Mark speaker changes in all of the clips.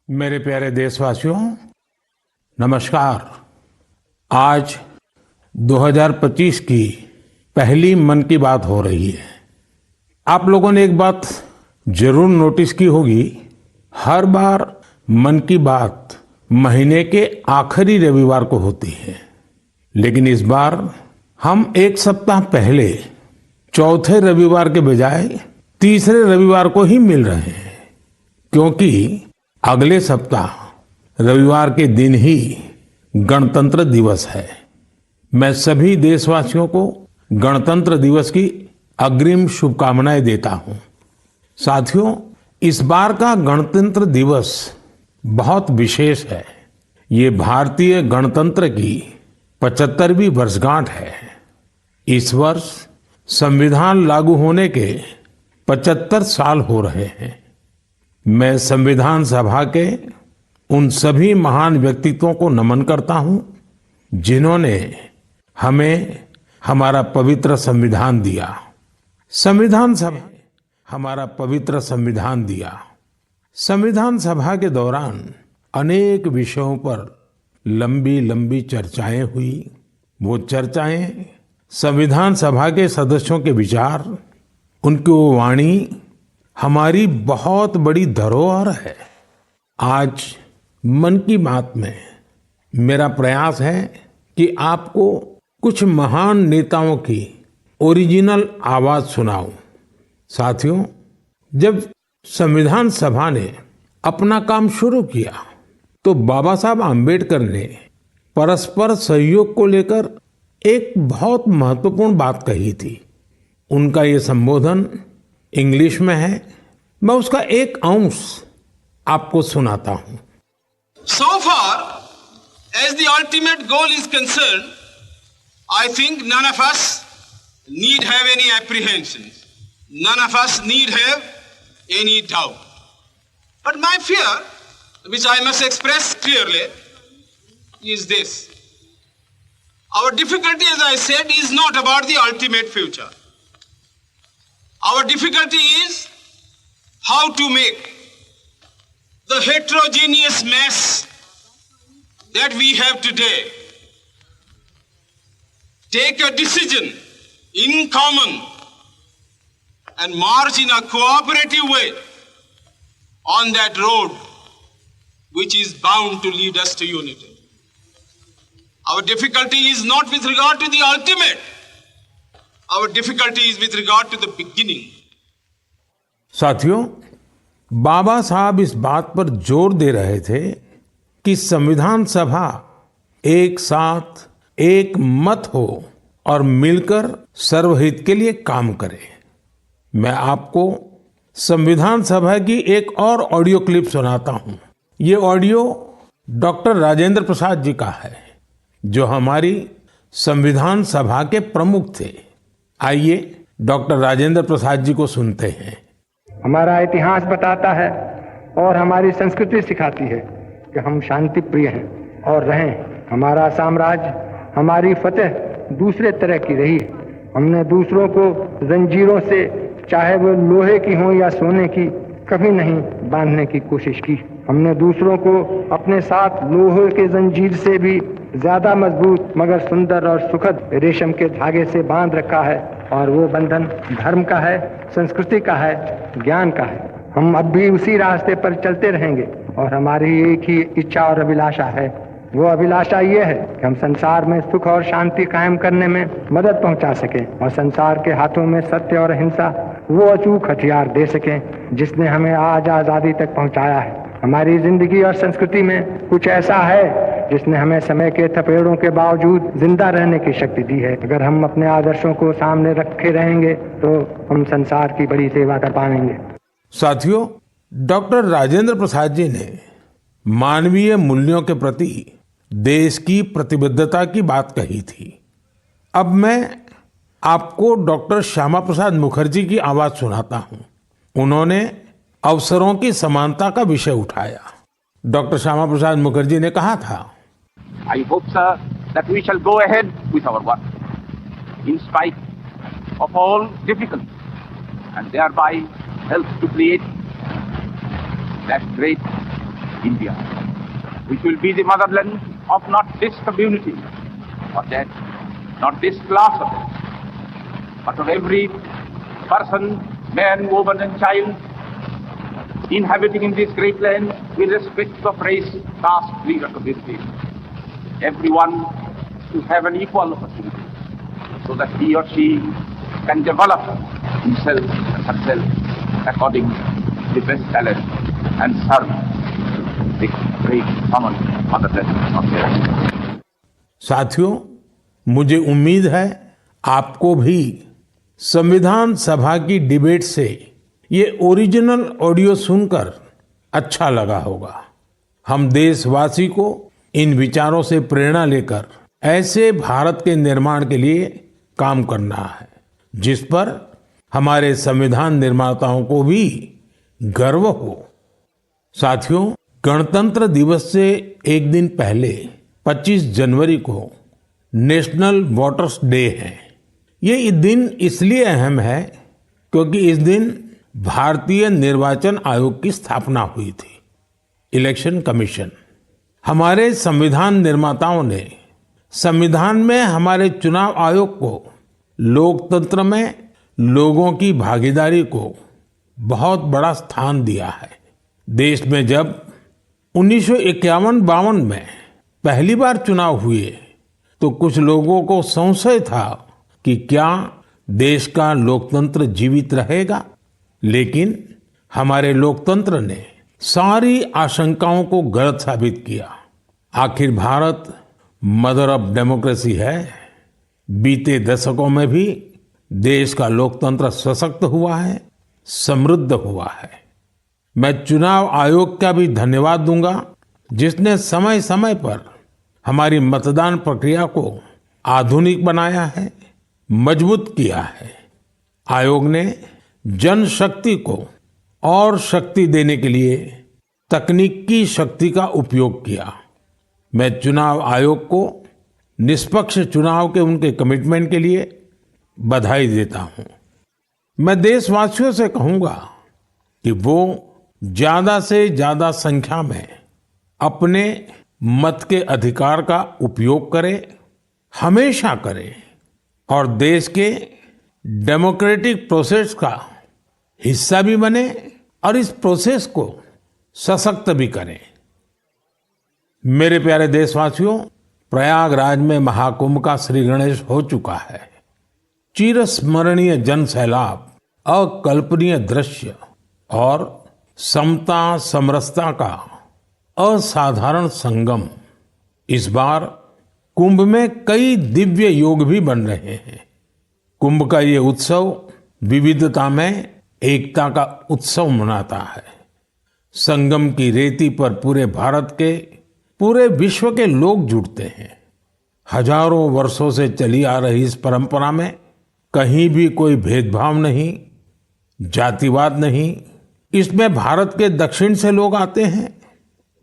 Speaker 1: मेरे प्यारे देशवासियों, नमस्कार। आज 2025 की पहली मन की बात हो रही है। आप लोगों ने एक बात जरूर नोटिस की होगी, हर बार मन की बात महीने के आखिरी रविवार को होती है, लेकिन इस बार हम एक सप्ताह पहले चौथे रविवार के बजाय तीसरे रविवार को ही मिल रहे हैं, क्योंकि अगले सप्ताह रविवार के दिन ही गणतंत्र दिवस है। मैं सभी देशवासियों को गणतंत्र दिवस की अग्रिम शुभकामनाएं देता हूं। साथियों, इस बार का गणतंत्र दिवस बहुत विशेष है। ये भारतीय गणतंत्र की 75वीं वर्षगांठ है। इस वर्ष संविधान लागू होने के 75 साल हो रहे हैं। मैं संविधान सभा के उन सभी महान व्यक्तित्वों को नमन करता हूं, जिन्होंने हमें हमारा पवित्र संविधान दिया। संविधान सभा हमारा पवित्र संविधान दिया। संविधान सभा के दौरान अनेक विषयों पर लंबी लंबी चर्चाएं हुई। वो चर्चाएं संविधान सभा के सदस्यों के विचार, उनकी वो वाणी हमारी बहुत बड़ी धरोहर है। आज मन की बात में मेरा प्रयास है कि आपको कुछ महान नेताओं की ओरिजिनल आवाज सुनाऊं। साथियों, जब संविधान सभा ने अपना काम शुरू किया तो बाबा साहब आम्बेडकर ने परस्पर सहयोग को लेकर एक बहुत महत्वपूर्ण बात कही थी। उनका ये संबोधन इंग्लिश में है। मैं उसका एक अंश आपको सुनाता हूं।
Speaker 2: So far as the ultimate goal is concerned, I think none of us need have any apprehensions. None of us need have any doubt. But my fear, which I must express clearly, is this. Our difficulty, as I said, is not about the ultimate future. Our difficulty is how to make the heterogeneous mess that we have today take a decision in common and march in a cooperative way on that road which is bound to lead us to unity. Our difficulty is not with regard to the ultimate. Our difficulty is with regard to the beginning.
Speaker 1: साथियों, बाबा साहब इस बात पर जोर दे रहे थे कि संविधान सभा एक साथ एक मत हो और मिलकर सर्वहित के लिए काम करे। मैं आपको संविधान सभा की एक और ऑडियो क्लिप सुनाता हूं। ये ऑडियो डॉक्टर राजेंद्र प्रसाद जी का है, जो हमारी संविधान सभा के प्रमुख थे। आइए डॉक्टर राजेंद्र प्रसाद जी को सुनते हैं।
Speaker 3: हमारा इतिहास बताता है और हमारी संस्कृति सिखाती है कि हम शांति प्रिय हैं और रहें। हमारा साम्राज्य, हमारी फतेह दूसरे तरह की रही है। हमने दूसरों को जंजीरों से, चाहे वो लोहे की हो या सोने की, कभी नहीं बांधने की कोशिश की। हमने दूसरों को अपने साथ लोहे के जंजीर से भी ज्यादा मजबूत मगर सुंदर और सुखद रेशम के धागे से बांध रखा है, और वो बंधन धर्म का है, संस्कृति का है, ज्ञान का है। हम अब भी उसी रास्ते पर चलते रहेंगे और हमारी एक ही इच्छा और अभिलाषा है। वो अभिलाषा ये है कि हम संसार में सुख और शांति कायम करने में मदद पहुंचा सकें और संसार के हाथों में सत्य और अहिंसा वो अचूक हथियार दे सकें जिसने हमें आज आजादी तक पहुंचाया है। हमारी जिंदगी और संस्कृति में कुछ ऐसा है जिसने हमें समय के थपेड़ों के बावजूद जिंदा रहने की शक्ति दी है। अगर हम अपने आदर्शों को सामने रखे रहेंगे तो हम संसार की बड़ी सेवा कर पाएंगे।
Speaker 1: साथियों, डॉक्टर राजेंद्र प्रसाद जी ने मानवीय मूल्यों के प्रति देश की प्रतिबद्धता की बात कही थी। अब मैं आपको डॉक्टर श्यामा प्रसाद मुखर्जी की आवाज सुनाता हूं। उन्होंने अवसरों की समानता का विषय उठाया। डॉक्टर श्यामा प्रसाद मुखर्जी ने कहा था,
Speaker 4: I hope, sir, that we shall go ahead with our work in spite of all difficulties and thereby help to create that great India, which will be the motherland of not this community or that, not this class of it, but of every person, man, woman and child inhabiting in this great land with respect of race, caste, creed or community. Everyone to have an equal opportunity so that he or she can develop himself and herself according to the best talent and serve the great common motherland of their.
Speaker 1: साथियों, मुझे उम्मीद है आपको भी संविधान सभा की debate से ये ओरिजिनल ऑडियो सुनकर अच्छा लगा होगा। हम देशवासी को इन विचारों से प्रेरणा लेकर ऐसे भारत के निर्माण के लिए काम करना है जिस पर हमारे संविधान निर्माताओं को भी गर्व हो। साथियों, गणतंत्र दिवस से एक दिन पहले 25 जनवरी को नेशनल वोटर्स डे है। ये दिन इसलिए अहम है क्योंकि इस दिन भारतीय निर्वाचन आयोग की स्थापना हुई थी। Election commission. हमारे संविधान निर्माताओं ने संविधान में हमारे चुनाव आयोग को लोकतंत्र में लोगों की भागीदारी को बहुत बड़ा स्थान दिया है। देश में जब 1951-52 में पहली बार चुनाव हुए तो कुछ लोगों को संशय था कि क्या देश का लोकतंत्र जीवित रहेगा, लेकिन हमारे लोकतंत्र ने सारी आशंकाओं को गलत साबित किया। आखिर भारत मदर ऑफ डेमोक्रेसी है। बीते दशकों में भी देश का लोकतंत्र सशक्त हुआ है, समृद्ध हुआ है। मैं चुनाव आयोग का भी धन्यवाद दूंगा जिसने समय समय पर हमारी मतदान प्रक्रिया को आधुनिक बनाया है, मजबूत किया है। आयोग ने जनशक्ति को और शक्ति देने के लिए तकनीकी शक्ति का उपयोग किया। मैं चुनाव आयोग को निष्पक्ष चुनाव के उनके कमिटमेंट के लिए बधाई देता हूं। मैं देशवासियों से कहूंगा कि वो ज्यादा से ज्यादा संख्या में अपने मत के अधिकार का उपयोग करें, हमेशा करें और देश के डेमोक्रेटिक प्रोसेस का हिस्सा भी बने और इस प्रोसेस को सशक्त भी करें। मेरे प्यारे देशवासियों, प्रयागराज में महाकुंभ का श्री गणेश हो चुका है। चिरस्मरणीय जन सैलाब, अकल्पनीय दृश्य और समता समरसता का असाधारण संगम। इस बार कुंभ में कई दिव्य योग भी बन रहे हैं। कुंभ का ये उत्सव विविधता में एकता का उत्सव मनाता है। संगम की रेती पर पूरे भारत के, पूरे विश्व के लोग जुड़ते हैं। हजारों वर्षों से चली आ रही इस परंपरा में कहीं भी कोई भेदभाव नहीं, जातिवाद नहीं। इसमें भारत के दक्षिण से लोग आते हैं,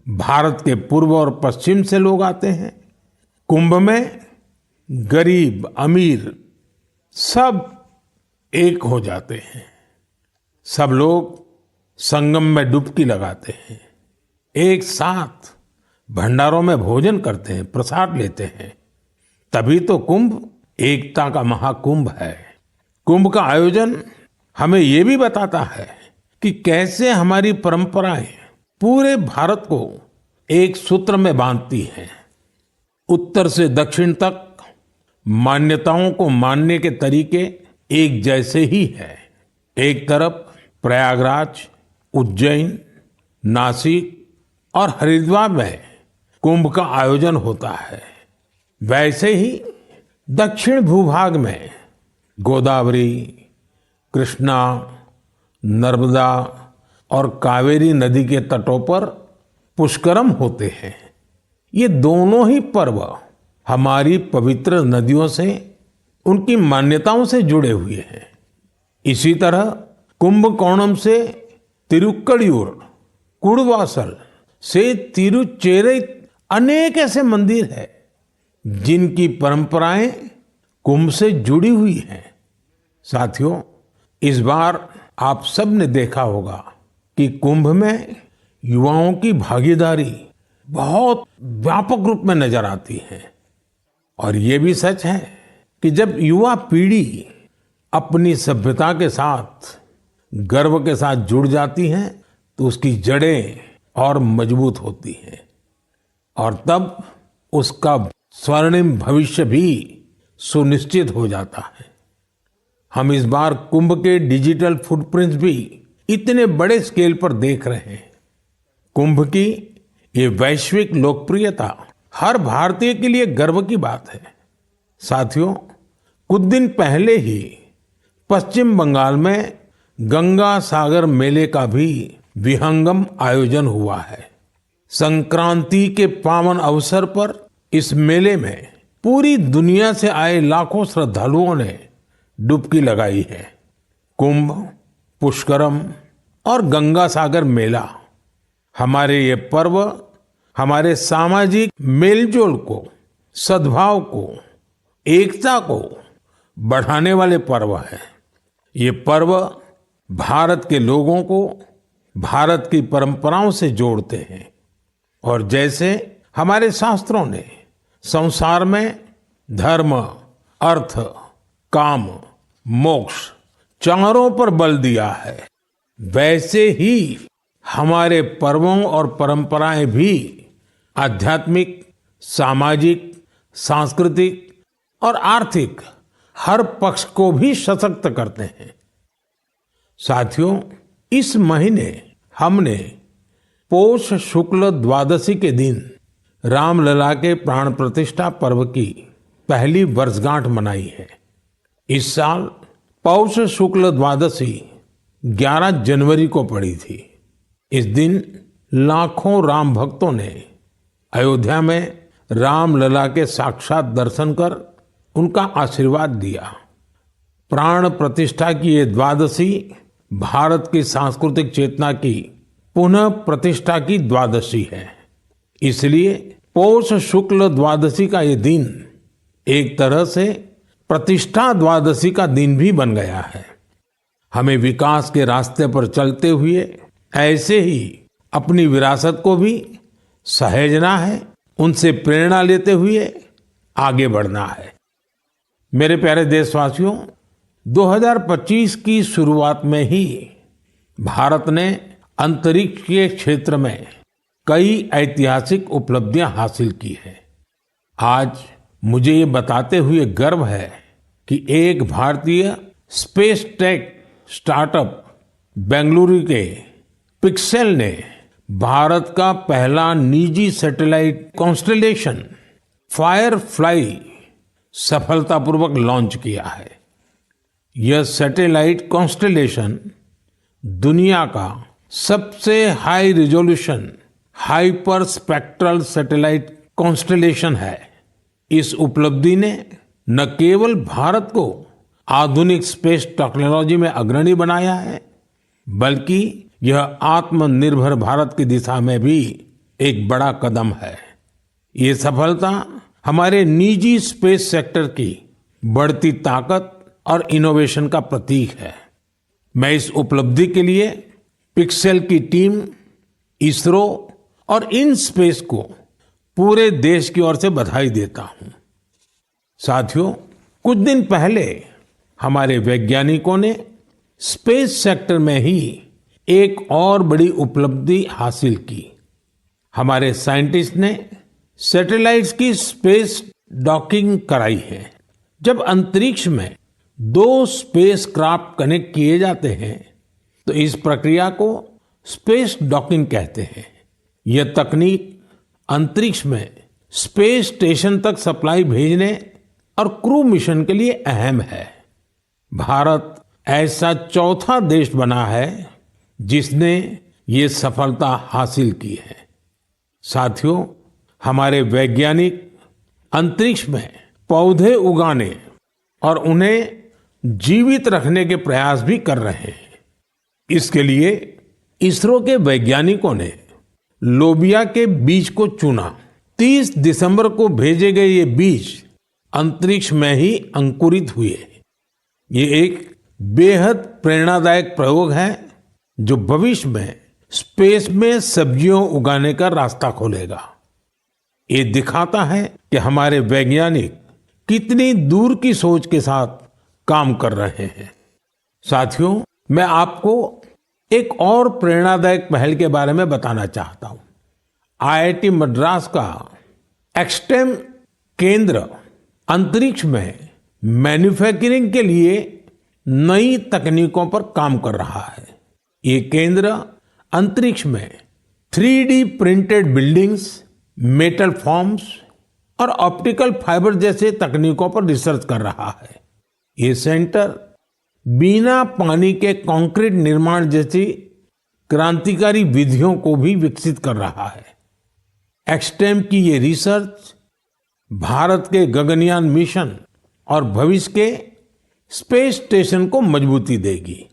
Speaker 1: भारत के पूर्व और पश्चिम से लोग आते हैं। कुंभ में गरीब अमीर सब एक हो जाते हैं। सब लोग संगम में डुबकी लगाते हैं, एक साथ भंडारों में भोजन करते हैं, प्रसाद लेते हैं। तभी तो कुंभ एकता का महाकुंभ है। कुंभ का आयोजन हमें ये भी बताता है कि कैसे हमारी परंपराएं पूरे भारत को एक सूत्र में बांधती हैं। उत्तर से दक्षिण तक मान्यताओं को मानने के तरीके एक जैसे ही हैं। एक तरफ प्रयागराज, उज्जैन, नासिक और हरिद्वार में कुंभ का आयोजन होता है, वैसे ही दक्षिण भूभाग में गोदावरी, कृष्णा, नर्मदा और कावेरी नदी के तटों पर पुष्करम होते हैं। ये दोनों ही पर्व हमारी पवित्र नदियों से, उनकी मान्यताओं से जुड़े हुए हैं। इसी तरह कुंभकोणम से तिरुक्कड़ियूर, कुड़वासल से तिरुचेरै अनेक ऐसे मंदिर हैं जिनकी परंपराएं कुंभ से जुड़ी हुई हैं। साथियों, इस बार आप सब ने देखा होगा कि कुंभ में युवाओं की भागीदारी बहुत व्यापक रूप में नजर आती है। और ये भी सच है कि जब युवा पीढ़ी अपनी सभ्यता के साथ गर्व के साथ जुड़ जाती है तो उसकी जड़ें और मजबूत होती हैं और तब उसका स्वर्णिम भविष्य भी सुनिश्चित हो जाता है। हम इस बार कुंभ के डिजिटल फुटप्रिंट्स भी इतने बड़े स्केल पर देख रहे हैं। कुंभ की ये वैश्विक लोकप्रियता हर भारतीय के लिए गर्व की बात है। साथियों, कुछ दिन पहले ही पश्चिम बंगाल में गंगा सागर मेले का भी विहंगम आयोजन हुआ है। संक्रांति के पावन अवसर पर इस मेले में पूरी दुनिया से आए लाखों श्रद्धालुओं ने डुबकी लगाई है। कुंभ, पुष्करम और गंगा सागर मेला हमारे ये पर्व हमारे सामाजिक मेलजोल को, सद्भाव को, एकता को बढ़ाने वाले पर्व है। ये पर्व भारत के लोगों को भारत की परंपराओं से जोड़ते हैं और जैसे हमारे शास्त्रों ने संसार में धर्म, अर्थ, काम, मोक्ष चारों पर बल दिया है, वैसे ही हमारे पर्वों और परंपराएं भी आध्यात्मिक, सामाजिक, सांस्कृतिक और आर्थिक हर पक्ष को भी सशक्त करते हैं। साथियों, इस महीने हमने पौष शुक्ल द्वादशी के दिन रामलला के प्राण प्रतिष्ठा पर्व की पहली वर्षगांठ मनाई है। इस साल पौष शुक्ल द्वादशी 11 जनवरी को पड़ी थी। इस दिन लाखों राम भक्तों ने अयोध्या में रामलला के साक्षात दर्शन कर उनका आशीर्वाद दिया। प्राण प्रतिष्ठा की ये द्वादशी भारत की सांस्कृतिक चेतना की पुनः प्रतिष्ठा की द्वादशी है। इसलिए पौष शुक्ल द्वादशी का ये दिन एक तरह से प्रतिष्ठा द्वादशी का दिन भी बन गया है। हमें विकास के रास्ते पर चलते हुए ऐसे ही अपनी विरासत को भी सहेजना है, उनसे प्रेरणा लेते हुए आगे बढ़ना है। मेरे प्यारे देशवासियों, 2025 की शुरुआत में ही भारत ने अंतरिक्ष के क्षेत्र में कई ऐतिहासिक उपलब्धियां हासिल की हैं। आज मुझे ये बताते हुए गर्व है कि एक भारतीय स्पेस टेक स्टार्टअप बेंगलुरु के पिक्सेल ने भारत का पहला निजी सैटेलाइट कॉन्स्टेलेशन फायरफ्लाई सफलतापूर्वक लॉन्च किया है। यह सैटेलाइट कॉन्स्टेलेशन दुनिया का सबसे high resolution hyper spectral satellite constellation है। इस उपलब्धि ने न केवल भारत को आधुनिक स्पेस टेक्नोलॉजी में अग्रणी बनाया है, बल्कि यह आत्मनिर्भर भारत की दिशा में भी एक बड़ा कदम है। ये सफलता हमारे निजी स्पेस सेक्टर की बढ़ती ताकत और इनोवेशन का प्रतीक है। मैं इस उपलब्धि के लिए पिक्सेल की टीम, इसरो और इन स्पेस को पूरे देश की ओर से बधाई देता हूं। साथियों, कुछ दिन पहले हमारे वैज्ञानिकों ने स्पेस सेक्टर में ही एक और बड़ी उपलब्धि हासिल की। हमारे साइंटिस्ट ने सैटेलाइट्स की स्पेस डॉकिंग कराई है। जब अंतरिक्ष में 2 स्पेस क्राफ्ट कनेक्ट किए जाते हैं तो इस प्रक्रिया को स्पेस डॉकिंग कहते हैं। यह तकनीक अंतरिक्ष में स्पेस स्टेशन तक सप्लाई भेजने और क्रू मिशन के लिए अहम है। भारत ऐसा चौथा देश बना है जिसने ये सफलता हासिल की है। साथियों, हमारे वैज्ञानिक अंतरिक्ष में पौधे उगाने और उन्हें जीवित रखने के प्रयास भी कर रहे हैं। इसके लिए इसरो के वैज्ञानिकों ने लोबिया के बीज को चुना। 30 दिसंबर को भेजे गए ये बीज अंतरिक्ष में ही अंकुरित हुए। ये एक बेहद प्रेरणादायक प्रयोग है जो भविष्य में स्पेस में सब्जियों उगाने का रास्ता खोलेगा। ये दिखाता है कि हमारे वैज्ञानिक कितनी दूर की सोच के साथ काम कर रहे हैं। साथियों, मैं आपको एक और प्रेरणादायक पहल के बारे में बताना चाहता हूं। आईआईटी मद्रास का एक्सटेम केंद्र अंतरिक्ष में मैन्युफैक्चरिंग के लिए नई तकनीकों पर काम कर रहा है। ये केंद्र अंतरिक्ष में 3D printed buildings, metal forms और ऑप्टिकल फाइबर जैसे तकनीकों पर रिसर्च कर रहा है। ये सेंटर बिना पानी के कंक्रीट निर्माण जैसी क्रांतिकारी विधियों को भी विकसित कर रहा है। एक्सटेम की ये रिसर्च भारत के गगनयान मिशन और भविष्य के स्पेस स्टेशन को मजबूती देगी।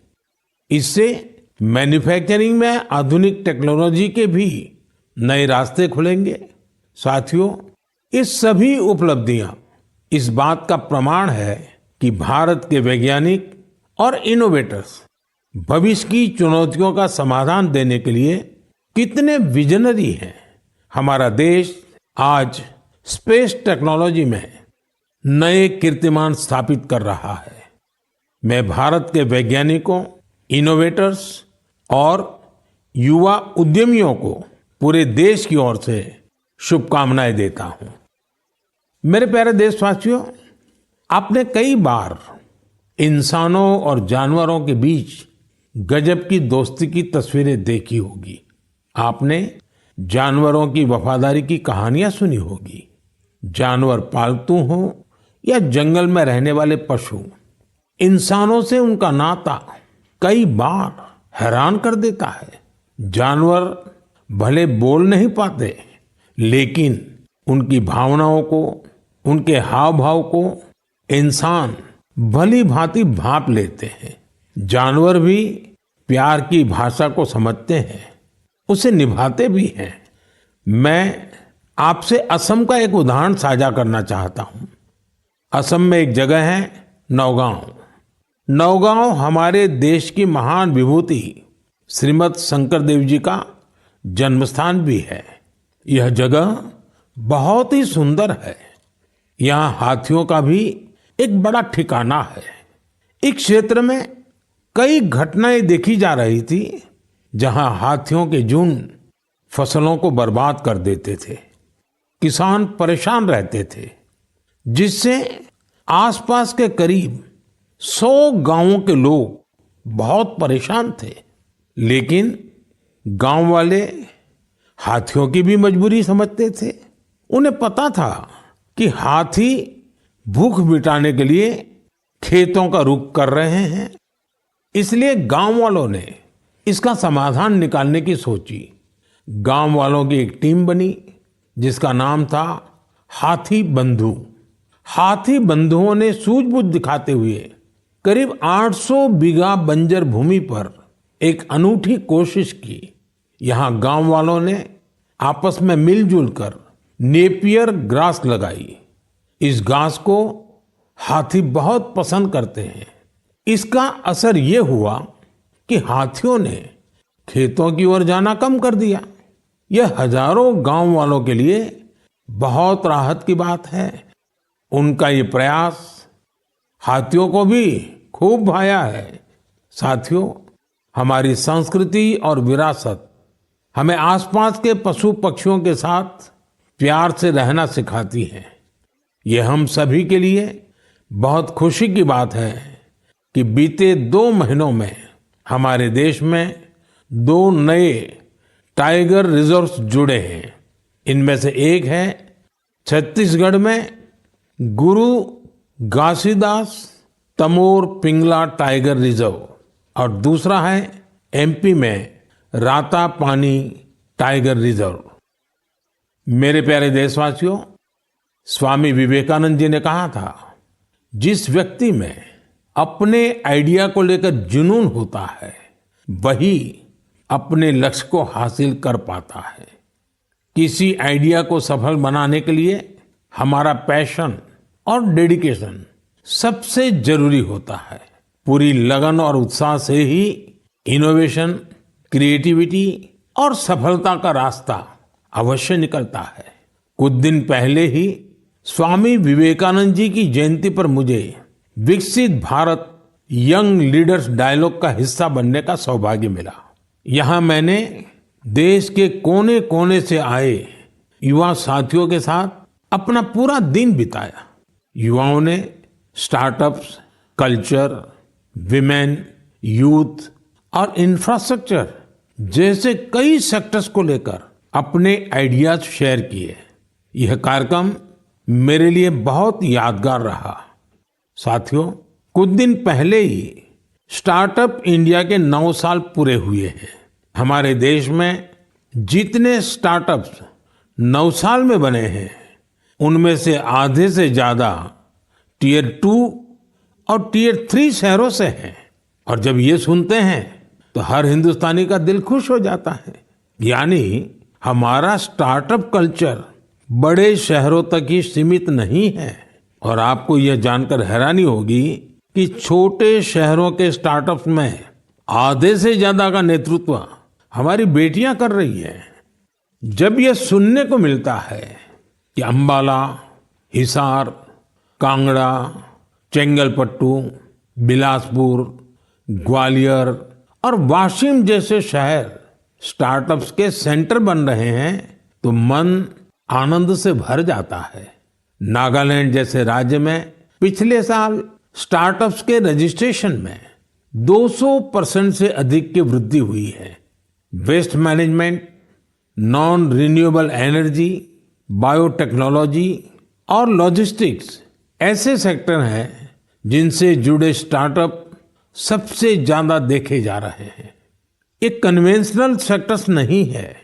Speaker 1: इससे मैन्युफैक्चरिंग में आधुनिक टेक्नोलॉजी के भी नए रास्ते खुलेंगे। साथियों, ये सभी उपलब्धियां इस बात का प्रमाण है कि भारत के वैज्ञानिक और इनोवेटर्स भविष्य की चुनौतियों का समाधान देने के लिए कितने विजनरी हैं। हमारा देश आज स्पेस टेक्नोलॉजी में नए कीर्तिमान स्थापित कर रहा है। मैं भारत के वैज्ञानिकों, इनोवेटर्स और युवा उद्यमियों को पूरे देश की ओर से शुभकामनाएं देता हूं। मेरे प्यारे देशवासियों, आपने कई बार इंसानों और जानवरों के बीच गजब की दोस्ती की तस्वीरें देखी होगी। आपने जानवरों की वफादारी की कहानियां सुनी होगी। जानवर पालतू हो या जंगल में रहने वाले पशु, इंसानों से उनका नाता कई बार हैरान कर देता है। जानवर भले बोल नहीं पाते, लेकिन उनकी भावनाओं को, उनके हाव भाव को इंसान भली भांति भांप लेते हैं। जानवर भी प्यार की भाषा को समझते हैं, उसे निभाते भी हैं। मैं आपसे असम का एक उदाहरण साझा करना चाहता हूं। असम में एक जगह है नौगांव। नौगांव हमारे देश की महान विभूति श्रीमद शंकर देव जी का जन्मस्थान भी है। यह जगह बहुत ही सुंदर है। यहाँ हाथियों का भी एक बड़ा ठिकाना है। इस क्षेत्र में कई घटनाएं देखी जा रही थी जहां हाथियों के झुंड फसलों को बर्बाद कर देते थे। किसान परेशान रहते थे, जिससे आसपास के करीब 100 गांवों के लोग बहुत परेशान थे। लेकिन गांव वाले हाथियों की भी मजबूरी समझते थे। उन्हें पता था कि हाथी भूख मिटाने के लिए खेतों का रुख कर रहे हैं, इसलिए गांव वालों ने इसका समाधान निकालने की सोची। गांव वालों की एक टीम बनी जिसका नाम था हाथी बंधु। हाथी बंधुओं ने सूझबूझ दिखाते हुए करीब 800 बीघा बंजर भूमि पर एक अनूठी कोशिश की। यहाँ गांव वालों ने आपस में मिलजुल कर नेपियर ग्रास लगाई। इस घास को हाथी बहुत पसंद करते हैं। इसका असर ये हुआ कि हाथियों ने खेतों की ओर जाना कम कर दिया। यह हजारों गांव वालों के लिए बहुत राहत की बात है। उनका ये प्रयास हाथियों को भी खूब भाया है। साथियों, हमारी संस्कृति और विरासत हमें आसपास के पशु पक्षियों के साथ प्यार से रहना सिखाती है। ये हम सभी के लिए बहुत खुशी की बात है कि बीते 2 महीनों में हमारे देश में 2 नए टाइगर रिजर्व्स जुड़े हैं। इनमें से एक है छत्तीसगढ़ में गुरु घासीदास तमोर पिंगला टाइगर रिजर्व और दूसरा है एमपी में राता पानी टाइगर रिजर्व। मेरे प्यारे देशवासियों, स्वामी विवेकानंद जी ने कहा था, जिस व्यक्ति में अपने आइडिया को लेकर जुनून होता है वही अपने लक्ष्य को हासिल कर पाता है। किसी आइडिया को सफल बनाने के लिए हमारा पैशन और डेडिकेशन सबसे जरूरी होता है। पूरी लगन और उत्साह से ही इनोवेशन क्रिएटिविटी और सफलता का रास्ता अवश्य निकलता है। कुछ दिन पहले ही स्वामी विवेकानंद जी की जयंती पर मुझे विकसित भारत यंग लीडर्स डायलॉग का हिस्सा बनने का सौभाग्य मिला। यहाँ मैंने देश के कोने कोने से आए युवा साथियों के साथ अपना पूरा दिन बिताया। युवाओं ने स्टार्टअप्स, कल्चर, विमेन, यूथ और इंफ्रास्ट्रक्चर जैसे कई सेक्टर्स को लेकर अपने आइडियाज शेयर किए। यह कार्यक्रम मेरे लिए बहुत यादगार रहा। साथियों, कुछ दिन पहले ही स्टार्टअप इंडिया के 9 साल पूरे हुए हैं। हमारे देश में जितने स्टार्टअप्स 9 साल में बने हैं, उनमें से आधे से ज्यादा टियर 2 और टियर 3 शहरों से हैं। और जब ये सुनते हैं तो हर हिंदुस्तानी का दिल खुश हो जाता है। यानी हमारा स्टार्टअप कल्चर बड़े शहरों तक ही सीमित नहीं है। और आपको यह जानकर हैरानी होगी कि छोटे शहरों के स्टार्टअप्स में आधे से ज्यादा का नेतृत्व हमारी बेटियां कर रही हैं। जब यह सुनने को मिलता है कि अंबाला, हिसार, कांगड़ा, चेंगलपट्टू, बिलासपुर, ग्वालियर और वाशिम जैसे शहर स्टार्टअप्स के सेंटर बन रहे हैं तो मन आनंद से भर जाता है। नागालैंड जैसे राज्य में पिछले साल स्टार्टअप्स के रजिस्ट्रेशन में 200% से अधिक की वृद्धि हुई है। Waste management, non renewable energy, biotechnology और लॉजिस्टिक्स ऐसे सेक्टर हैं जिनसे जुड़े स्टार्टअप सबसे ज्यादा देखे जा रहे हैं। ये कन्वेंशनल सेक्टर्स नहीं है,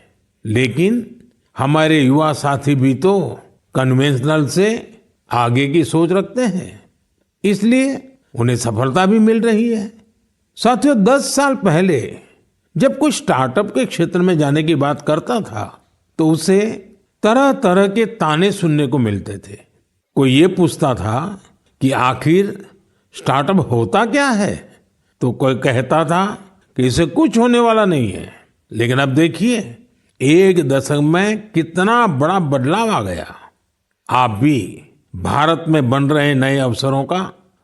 Speaker 1: लेकिन हमारे युवा साथी भी तो कन्वेंशनल से आगे की सोच रखते हैं, इसलिए उन्हें सफलता भी मिल रही है। साथियों, 10 साल पहले जब कोई स्टार्टअप के क्षेत्र में जाने की बात करता था तो उसे तरह तरह के ताने सुनने को मिलते थे। कोई ये पूछता था कि आखिर स्टार्टअप होता क्या है, तो कोई कहता था कि इसे कुछ होने वाला नहीं है। लेकिन अब देखिए, 1 दशक में कितना बड़ा बदलाव आ गया। आप भी भारत में बन रहे नए अवसरों का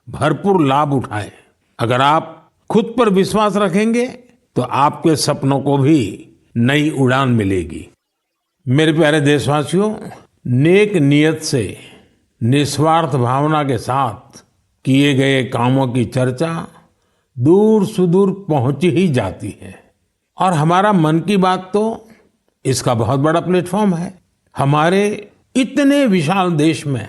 Speaker 1: भरपूर लाभ उठाएं। अगर आप खुद पर विश्वास रखेंगे तो आपके सपनों को भी नई उड़ान मिलेगी। मेरे प्यारे देशवासियों, नेक नियत से निस्वार्थ भावना के साथ किए गए कामों की चर्चा दूर सुदूर पहुंच ही जाती है। और हमारा मन की बात तो इसका बहुत बड़ा प्लेटफॉर्म है। हमारे इतने विशाल देश में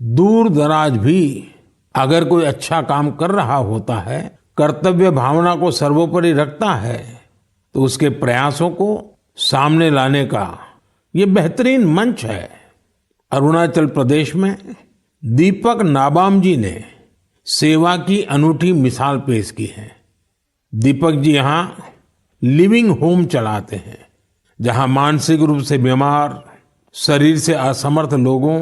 Speaker 1: दूर दराज भी अगर कोई अच्छा काम कर रहा होता है, कर्तव्य भावना को सर्वोपरि रखता है, तो उसके प्रयासों को सामने लाने का ये बेहतरीन मंच है। अरुणाचल प्रदेश में दीपक नाबाम जी ने सेवा की अनूठी मिसाल पेश की है। दीपक जी यहाँ लिविंग होम चलाते हैं, जहाँ मानसिक रूप से बीमार, शरीर से असमर्थ लोगों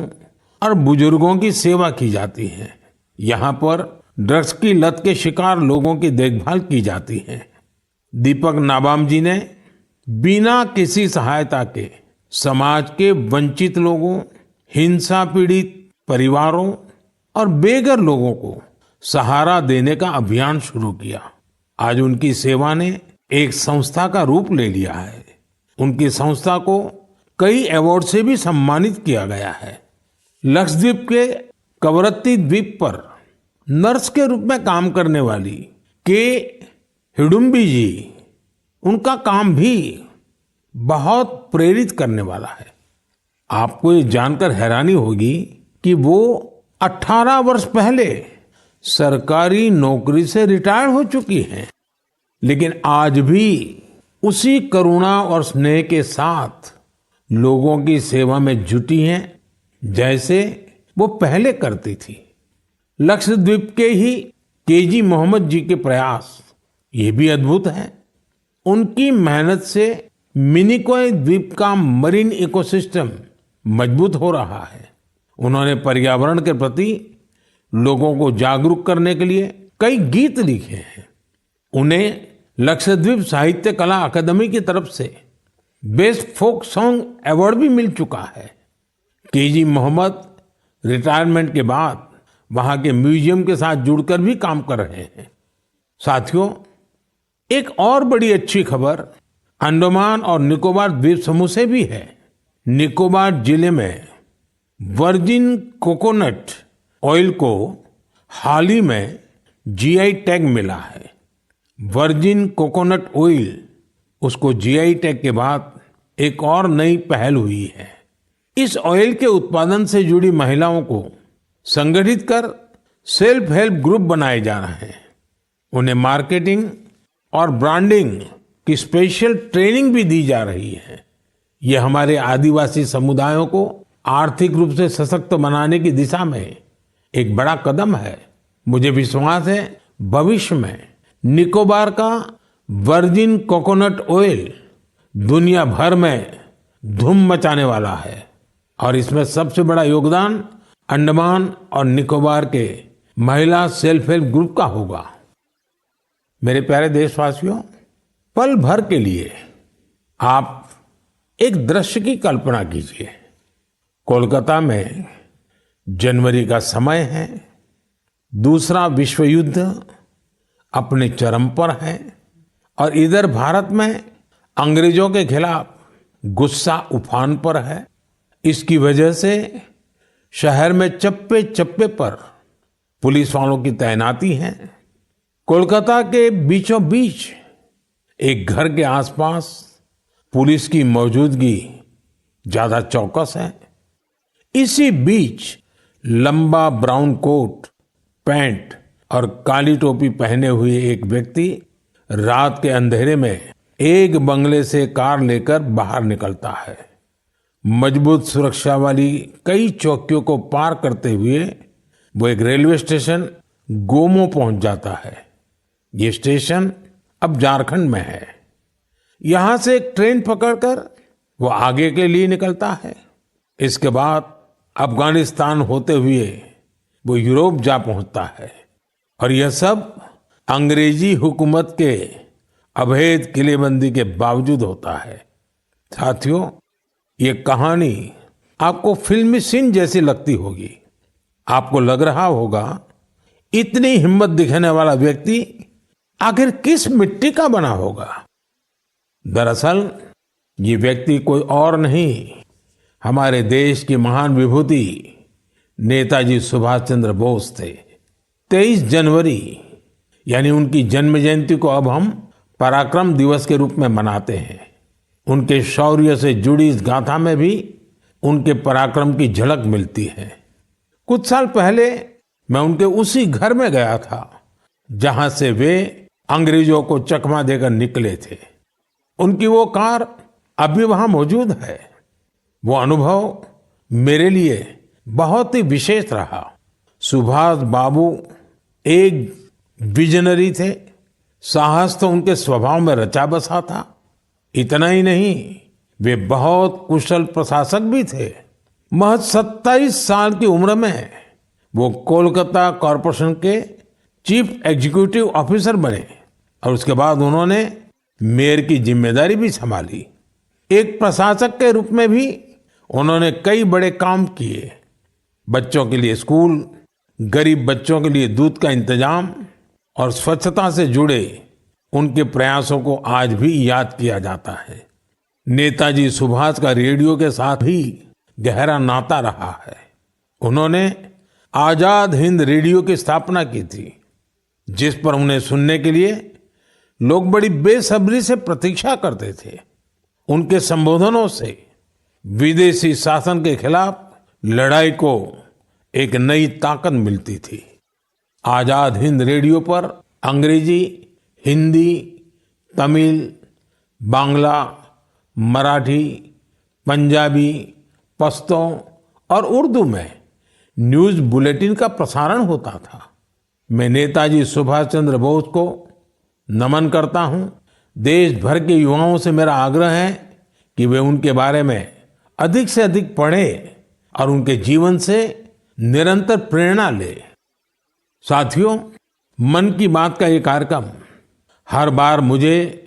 Speaker 1: और बुजुर्गों की सेवा की जाती है। यहाँ पर ड्रग्स की लत के शिकार लोगों की देखभाल की जाती है। दीपक नाबाम जी ने बिना किसी सहायता के समाज के वंचित लोगों, हिंसा पीड़ित परिवारों और बेघर लोगों को सहारा देने का अभियान शुरू किया। आज उनकी सेवा ने एक संस्था का रूप ले लिया है। उनकी संस्था को कई अवार्ड से भी सम्मानित किया गया है। लक्षद्वीप के कवरत्ती द्वीप पर नर्स के रूप में काम करने वाली के हिडुम्बी जी, उनका काम भी बहुत प्रेरित करने वाला है। आपको ये जानकर हैरानी होगी कि वो 18 वर्ष पहले सरकारी नौकरी से रिटायर हो चुकी हैं, लेकिन आज भी उसी करुणा और स्नेह के साथ लोगों की सेवा में जुटी हैं जैसे वो पहले करती थी। लक्षद्वीप के ही केजी मोहम्मद जी के प्रयास ये भी अद्भुत हैं। उनकी मेहनत से मिनिकॉय द्वीप का मरीन इकोसिस्टम मजबूत हो रहा है। उन्होंने पर्यावरण के प्रति लोगों को जागरूक करने के लिए कई गीत लिखे हैं। उन्हें लक्षद्वीप साहित्य कला अकादमी की तरफ से बेस्ट फोक सॉन्ग अवार्ड भी मिल चुका है। केजी मोहम्मद रिटायरमेंट के बाद वहां के म्यूजियम के साथ जुड़कर भी काम कर रहे हैं। साथियों, एक और बड़ी अच्छी खबर अंडमान और निकोबार द्वीप समूह से भी है। निकोबार जिले में वर्जिन कोकोनट ऑयल को हाल ही में जीआई टैग मिला है। वर्जिन कोकोनट ऑयल, उसको जीआई टैग के बाद एक और नई पहल हुई है। इस ऑयल के उत्पादन से जुड़ी महिलाओं को संगठित कर सेल्फ हेल्प ग्रुप बनाए जा रहे हैं। उन्हें मार्केटिंग और ब्रांडिंग की स्पेशल ट्रेनिंग भी दी जा रही है। ये हमारे आदिवासी समुदायों को आर्थिक रूप से सशक्त बनाने की दिशा में एक बड़ा कदम है। मुझे विश्वास है भविष्य में निकोबार का वर्जिन कोकोनट ऑयल दुनिया भर में धूम मचाने वाला है और इसमें सबसे बड़ा योगदान अंडमान और निकोबार के महिला सेल्फ हेल्प ग्रुप का होगा। मेरे प्यारे देशवासियों, पल भर के लिए आप एक दृश्य की कल्पना कीजिए। कोलकाता में जनवरी का समय है, दूसरा विश्व युद्ध अपने चरम पर है और इधर भारत में अंग्रेजों के खिलाफ गुस्सा उफान पर है। इसकी वजह से शहर में चप्पे चप्पे पर पुलिस वालों की तैनाती है। कोलकाता के बीचों बीच एक घर के आसपास पुलिस की मौजूदगी ज्यादा चौकस है। इसी बीच लंबा ब्राउन कोट, पैंट और काली टोपी पहने हुए एक व्यक्ति रात के अंधेरे में एक बंगले से कार लेकर बाहर निकलता है। मजबूत सुरक्षा वाली कई चौकियों को पार करते हुए वो एक रेलवे स्टेशन गोमो पहुंच जाता है। ये स्टेशन अब झारखंड में है। यहां से एक ट्रेन पकड़कर वो आगे के लिए निकलता है। इसके बाद अफगानिस्तान होते हुए वो यूरोप जा पहुंचता है और यह सब अंग्रेजी हुकूमत के अभेद किलेबंदी के बावजूद होता है। साथियों, ये कहानी आपको फिल्मी सीन जैसी लगती होगी। आपको लग रहा होगा इतनी हिम्मत दिखाने वाला व्यक्ति आखिर किस मिट्टी का बना होगा। दरअसल ये व्यक्ति कोई और नहीं, हमारे देश की महान विभूति नेताजी सुभाष चंद्र बोस थे। 23 जनवरी यानी उनकी जन्म जयंती को अब हम पराक्रम दिवस के रूप में मनाते हैं। उनके शौर्य से जुड़ी इस गाथा में भी उनके पराक्रम की झलक मिलती है। कुछ साल पहले मैं उनके उसी घर में गया था जहां से वे अंग्रेजों को चकमा देकर निकले थे। उनकी वो कार अभी वहां मौजूद है। वो अनुभव मेरे लिए बहुत ही विशेष रहा। सुभाष बाबू एक विजनरी थे। साहस तो उनके स्वभाव में रचा बसा था। इतना ही नहीं, वे बहुत कुशल प्रशासक भी थे। महज 27 साल की उम्र में वो कोलकाता कॉरपोरेशन के चीफ एग्जीक्यूटिव ऑफिसर बने और उसके बाद उन्होंने मेयर की जिम्मेदारी भी संभाली। एक प्रशासक के रूप में भी उन्होंने कई बड़े काम किए। बच्चों के लिए स्कूल, गरीब बच्चों के लिए दूध का इंतजाम और स्वच्छता से जुड़े उनके प्रयासों को आज भी याद किया जाता है। नेताजी सुभाष का रेडियो के साथ भी गहरा नाता रहा है। उन्होंने आजाद हिंद रेडियो की स्थापना की थी, जिस पर उन्हें सुनने के लिए लोग बड़ी बेसब्री से प्रतीक्षा करते थे। उनके संबोधनों से विदेशी शासन के खिलाफ लड़ाई को एक नई ताकत मिलती थी। आजाद हिंद रेडियो पर अंग्रेजी, हिंदी, तमिल, बांग्ला, मराठी, पंजाबी, पश्तो और उर्दू में न्यूज बुलेटिन का प्रसारण होता था। मैं नेताजी सुभाष चंद्र बोस को नमन करता हूं। देश भर के युवाओं से मेरा आग्रह है कि वे उनके बारे में अधिक से अधिक पढ़ें और उनके जीवन से निरंतर प्रेरणा लें। साथियों, मन की बात का ये कार्यक्रम हर बार मुझे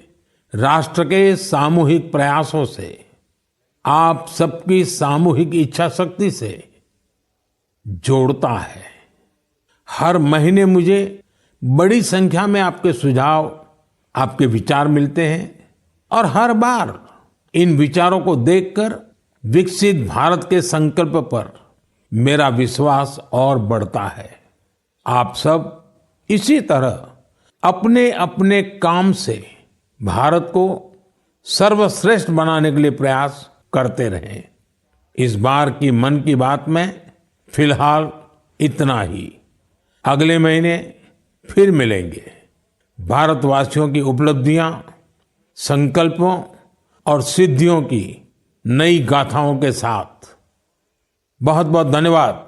Speaker 1: राष्ट्र के सामूहिक प्रयासों से, आप सबकी सामूहिक इच्छा शक्ति से जोड़ता है। हर महीने मुझे बड़ी संख्या में आपके सुझाव, आपके विचार मिलते हैं और हर बार इन विचारों को देखकर विकसित भारत के संकल्प पर मेरा विश्वास और बढ़ता है। आप सब इसी तरह अपने अपने काम से भारत को सर्वश्रेष्ठ बनाने के लिए प्रयास करते रहें। इस बार की मन की बात में फिलहाल इतना ही। अगले महीने फिर मिलेंगे भारतवासियों की उपलब्धियां, संकल्पों और सिद्धियों की नई गाथाओं के साथ। बहुत बहुत धन्यवाद।